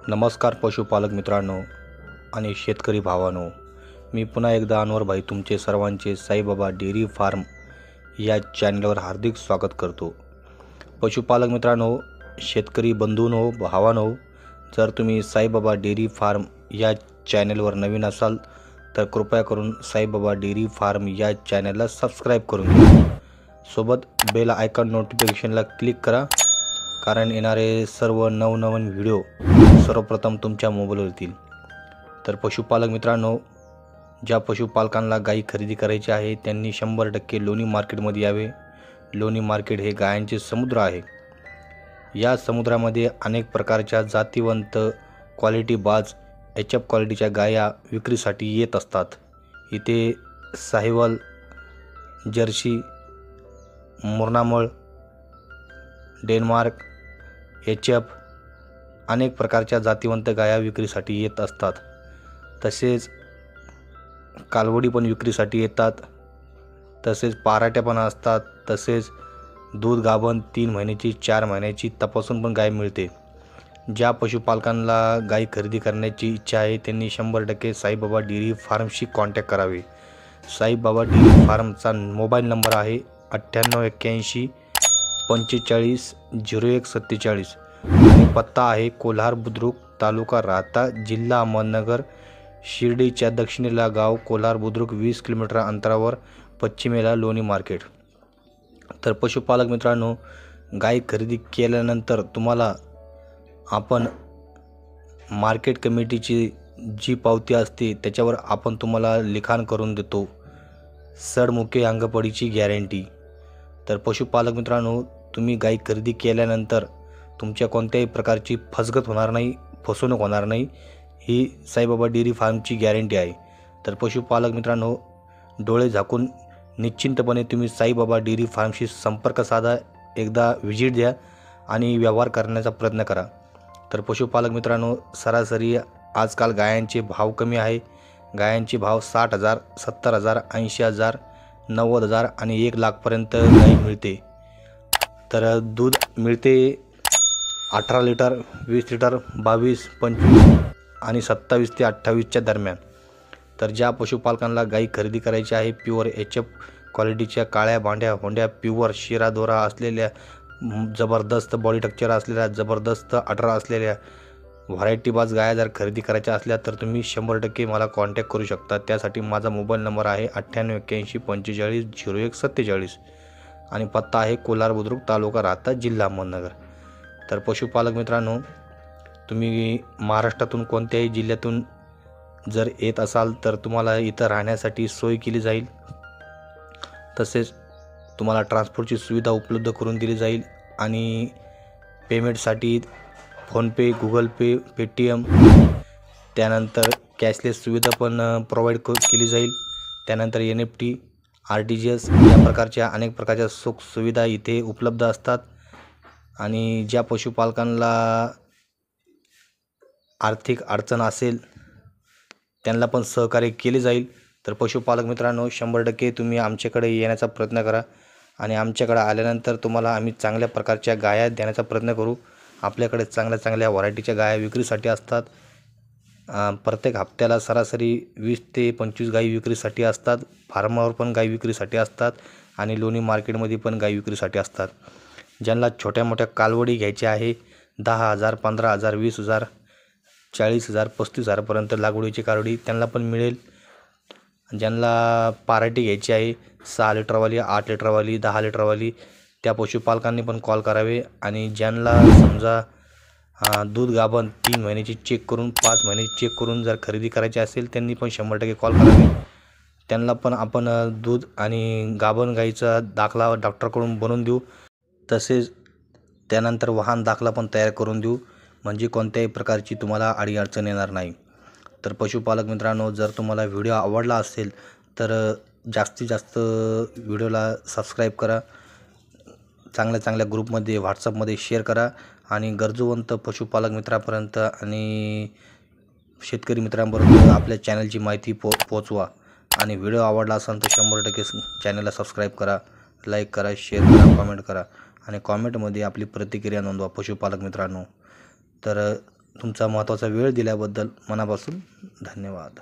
नमस्कार पशुपालक मित्रांनो आणि शेतकरी भावांनो, मी पुन्हा एकदा अनवर भाई तुमचे सर्वांचे साईबाबा डेअरी फार्म या चॅनलवर हार्दिक स्वागत करतो। पशुपालक मित्रांनो, शेतकरी बंधूंनो, भावांनो, जर तुम्ही साईबाबा डेअरी फार्म या चॅनलवर नवीन असाल तर कृपया करून साईबाबा डेअरी फार्म या चॅनलला सबस्क्राईब करून घ्या। सोबत बेल आयकॉन नोटिफिकेशनला क्लिक करा, कारण येणारे सर्व नवनवीन व्हिडिओ सर्वप्रथम तुमच्या मोबाईलवर येतील। तर पशुपालक मित्रांनो, ज्या पशुपालकांना गायी खरेदी करायची आहे त्यांनी 100% लोणी मार्केटमध्ये यावे। लोणी मार्केट हे गायांचे समुद्र आहे। या समुद्रामध्ये अनेक प्रकारच्या जातीवंत क्वालिटी बाज एचएफ क्वालिटीच्या गाया विक्रीसाठी येत असतात। इथे साहिवाल, जर्सी, मुर्रामळ, डेन्मार्क, एचएफ अनेक प्रकारच्या जातीवंत गाया विक्रीसाठी येत असतात। तसेच कालवडी पण विक्रीसाठी येतात, तसेच पाराट्या पण असतात। तसेच दूध गाभण 3 महिन्याची 4 महिन्याची तपासून पण गाय मिळते। ज्या पशुपालकांना गाय खरेदी करण्याची इच्छा आहे त्यांनी 100% साईबाबा डेअरी फार्मशी कॉन्टॅक्ट करावे। साईबाबा डेअरी फार्मचा मोबाईल नंबर आहे 9881 45 01 47 आणि पत्ता आहे कोल्हार बुद्रुक, तालुका राहता, जिल्हा अहमदनगर। शिर्डीच्या दक्षिणेला गाव कोल्हार बुद्रुक, 20 किलोमीटर अंतरावर, पश्चिमेला लोणी मार्केट। तर पशुपालक मित्रांनो, गाय खरेदी केल्यानंतर तुम्हाला आपण मार्केट कमिटीची जी पावती असते त्याच्यावर आपण तुम्हाला लिखाण करून देतो, सडमुखे अंगपडीची गॅरंटी। तर पशुपालक मित्रांनो, तुम्ही गाय खरेदी केल्यानंतर तुमच्या कोणत्याही प्रकारची फसगत होणार नाही, फसवणूक होणार नाही, ही साईबाबा डेअरी फार्मची गॅरंटी आहे। तर पशुपालक मित्रांनो, डोळे झाकून निश्चिंतपणे तुम्ही साईबाबा डेअरी फार्मशी संपर्क साधा, एकदा व्हिजिट द्या आणि व्यवहार करण्याचा प्रयत्न करा। तर पशुपालक मित्रांनो, सरासरी आजकाल गायांचे भाव कमी आहे। गायांचे भाव 60,000, 70,000, 80,000, 90,000 आणि 1 लाखपर्यंत गाय मिळते। तर दूध मिळते 18 लिटर, 20 लिटर, 22, 25 आणि 27 ते 28च्या दरम्यान। तर ज्या पशुपालकांना गाई खरेदी करायची आहे प्युअर एचएफ क्वालिटीच्या काळ्या भांड्या होंड्या, प्युअर शिरादोरा असलेल्या, जबरदस्त बॉडी स्ट्रक्चर असलेल्या, जबरदस्त अठरा असलेल्या व्हरायटी बाज गाया जर खरेदी करायच्या असल्या तर तुम्ही 100% मला कॉन्टॅक्ट करू शकता। त्यासाठी माझा मोबाईल नंबर आहे 9881 45 01 47 आणि पत्ता आहे कोल्हार बुद्रुक, तालुका राहता, जिल्हा अहमदनगर। तर पशुपालक मित्रांनो, तुम्ही महाराष्ट्रातून कोणत्याही जिल्ह्यातून जर येत असाल तर तुम्हाला इथं राहण्यासाठी सोय केली जाईल। तसेच तुम्हाला ट्रान्सपोर्टची सुविधा उपलब्ध करून दिली जाईल आणि पेमेंटसाठी फोनपे, गुगल पे, पेटीएम, त्यानंतर कॅशलेस सुविधा पण प्रोव्हाइड केली जाईल। त्यानंतर NFT, RTGS या प्रकारच्या अनेक प्रकारच्या सुख सुविधा इथे उपलब्ध असतात। आणि ज्या पशुपालकांना आर्थिक अडचण असेल त्यांना पण सहकार्य केले जाईल। तर पशुपालक मित्रांनो, 100% तुम्ही आमच्याकडे येण्याचा प्रयत्न करा आणि आमच्याकडे आल्यानंतर तुम्हाला आम्ही चांगल्या प्रकारच्या गाया देण्याचा प्रयत्न करू। आपल्याकडे चांगल्या चांगल्या व्हरायटीच्या गाया विक्रीसाठी असतात। प्रत्येक हप्त्याला सरासरी 20 ते 25 गायी विक्रीसाठी असतात। फार्मावर पण गायी विक्रीसाठी असतात आणि लोणी मार्केटमध्ये पण गायी विक्रीसाठी असतात। ज्यांना छोट्या मोठ्या कालवडी घ्यायची आहे 10,000, 15,000, 20,000, 40,000, 35,000पर्यंत लागवडीची कालवडी त्यांना पण मिळेल। ज्यांना पाराटी घ्यायची आहे 6 लिटरवाली, 8 लिटरवाली, 10 लिटरवाली, त्या पशुपालकांनी पण कॉल करावे। आणि ज्यांना समजा दूध गाभण 3 महिन्याची चेक करून, 5 महिन्याची चेक करून जर खरेदी करायची असेल त्यांनी पण 100% कॉल करावे। त्यांना पण आपण दूध आणि गाभण गाईचा दाखला डॉक्टरकडून बनवून देऊ। तसेच त्यानंतर वाहन दाखला पण तयार करून देऊ, म्हणजे कोणत्याही प्रकारची तुम्हाला अडीअडचण येणार नाही। तर पशुपालक मित्रांनो, जर तुम्हाला व्हिडिओ आवडला असेल तर जास्तीत जास्त व्हिडिओला सबस्क्राईब करा, चांगल्या चांगल्या ग्रुपमध्ये व्हॉट्सअपमध्ये शेअर करा आणि गरजूवंत पशुपालक मित्रांपर्यंत आणि शेतकरी मित्रांपर्यंत आपल्या चॅनलची माहिती पोचवा। आणि व्हिडिओ आवडला असेल तर 100% चॅनलला सबस्क्राईब करा, लाईक करा, शेअर करा, कॉमेंट करा आणि कॉमेंटमध्ये आपली प्रतिक्रिया नोंदवा पशुपालक मित्रांनो। तर तुमचा महत्त्वाचा वेळ दिल्याबद्दल मनापासून धन्यवाद.